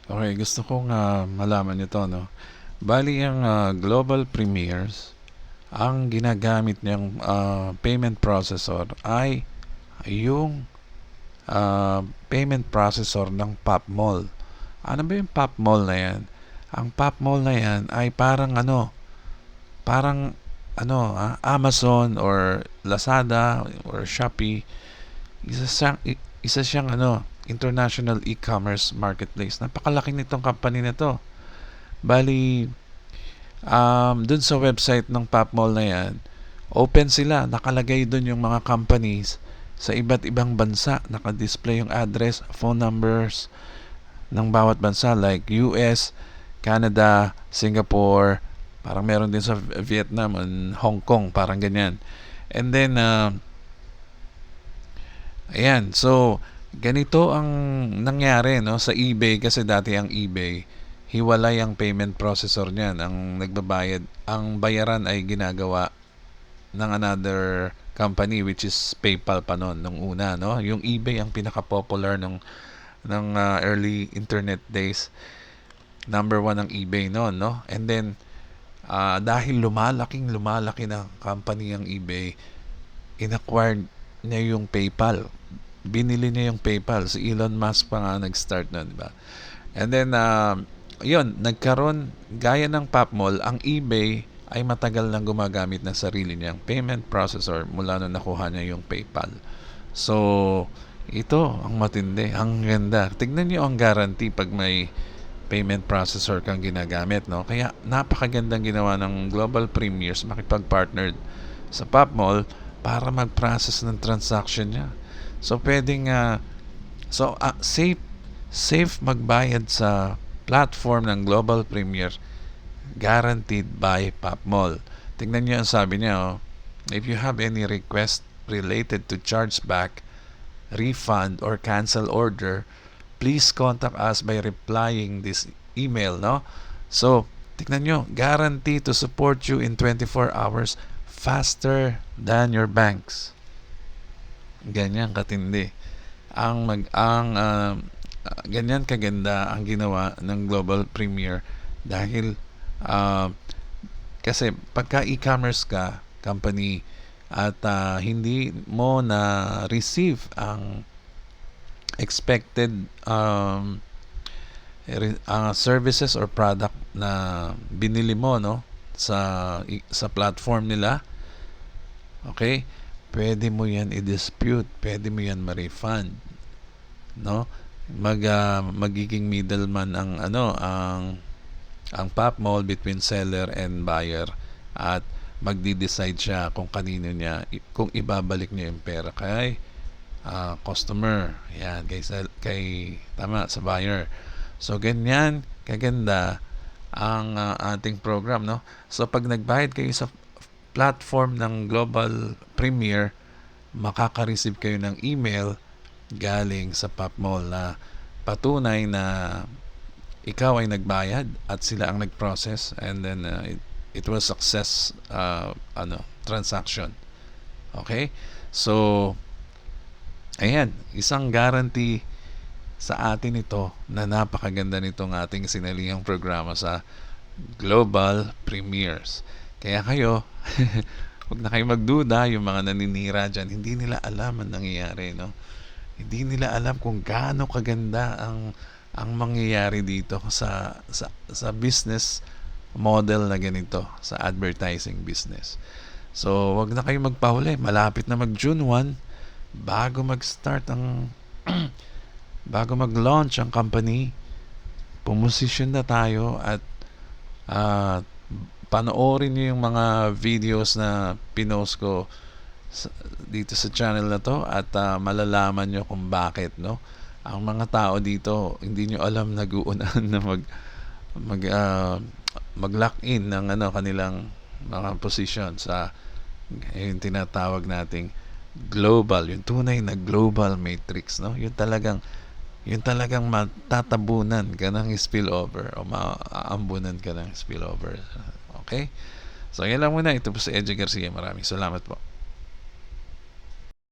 Okay, gusto kong malaman ito, no? Bali, ang Global Premiers, ang ginagamit niyang payment processor ay yung payment processor ng Popmall. Ano ba yung Popmall na yan? Ang Popmall na yan ay parang Amazon or Lazada or Shopee. Isa siyang international e-commerce marketplace. Napakalaki nitong company na to. Bali, dun sa website ng Popmall na yan, open sila. Nakalagay dun yung mga companies sa iba't ibang bansa. Nakadisplay yung address, phone numbers ng bawat bansa like US, Canada, Singapore, parang meron din sa Vietnam and Hong Kong, parang ganyan. And then, ayan, so, ganito ang nangyari, no, sa eBay, kasi dati ang eBay, hiwalay ang payment processor niyan. Ang nagbabayad, ang bayaran ay ginagawa ng another company, which is PayPal pa noon nung una, no? Yung eBay ang pinaka-popular ng early internet days. Number one ang eBay noon, no? And then, dahil lumalaki na company ang eBay, inacquired niya yung PayPal. Binili niya yung PayPal. Si Elon Musk pa nga nag-start nun, di ba? And then, yun, nagkaroon, gaya ng Popmall, ang eBay ay matagal nang gumagamit ng sarili niyang payment processor mula nung nakuha niya yung PayPal. So, ito, ang matindi, ang ganda. Tignan niyo ang guarantee pag may payment processor kang ginagamit, no? Kaya napakagandang ginawa ng Global Premiers makipag-partner sa Popmall para mag-process ng transaction niya. So pwedeng safe magbayad sa platform ng Global Premier, guaranteed by Popmall. Tingnan niyo ang sabi niya, oh. If you have any request related to chargeback, refund, or cancel order, please contact us by replying this email, no? So, tignan nyo, guarantee to support you in 24 hours faster than your banks. Ganyan katindi. Ganyan kaganda ang ginawa ng Global Premier dahil kasi pagka e-commerce ka company at hindi mo na receive ang expected services or product na binili mo, no, sa platform nila, okay, pwede mo yan i-dispute, pwede mo yan ma-refund, no? Magiging middleman ang Popmall between seller and buyer, at magdi-decide siya kung kanino niya, kung ibabalik niya yung pera kay customer, yan, tama, sa buyer. So ganyan kaganda ang ating program, no? So pag nagbayad kayo sa platform ng Global Premier, makaka-receive kayo ng email galing sa Popmall na patunay na ikaw ay nagbayad at sila ang nag-process, and then it was success transaction. Okay? So ayan, isang guarantee sa atin ito na napakaganda nitong ating sinalihang programa sa Global Premiers. Kaya kayo, huwag na kayo magduda, yung mga naninira dyan, hindi nila alam ang nangyayari, no? Hindi nila alam kung gaano kaganda ang mangyayari dito sa business model na ganito, sa advertising business. So, wag na kayo magpahuli. Malapit na mag-June 1, bago mag-start bago mag-launch ang company, pumosisyon na tayo at panoorin niyo yung mga videos na pinost ko dito sa channel na to, at malalaman nyo kung bakit, no? Ang mga tao dito, hindi nyo alam, nag-uunahan na mag-lock in ng kanilang mga position sa yung tinatawag nating global, yung tunay na global matrix, no? Yung talagang matatabunan ka ng spillover o maaambunan ka ng spillover. Okay? So, yan lang muna. Ito po si Edgar Garcia. Maraming salamat po.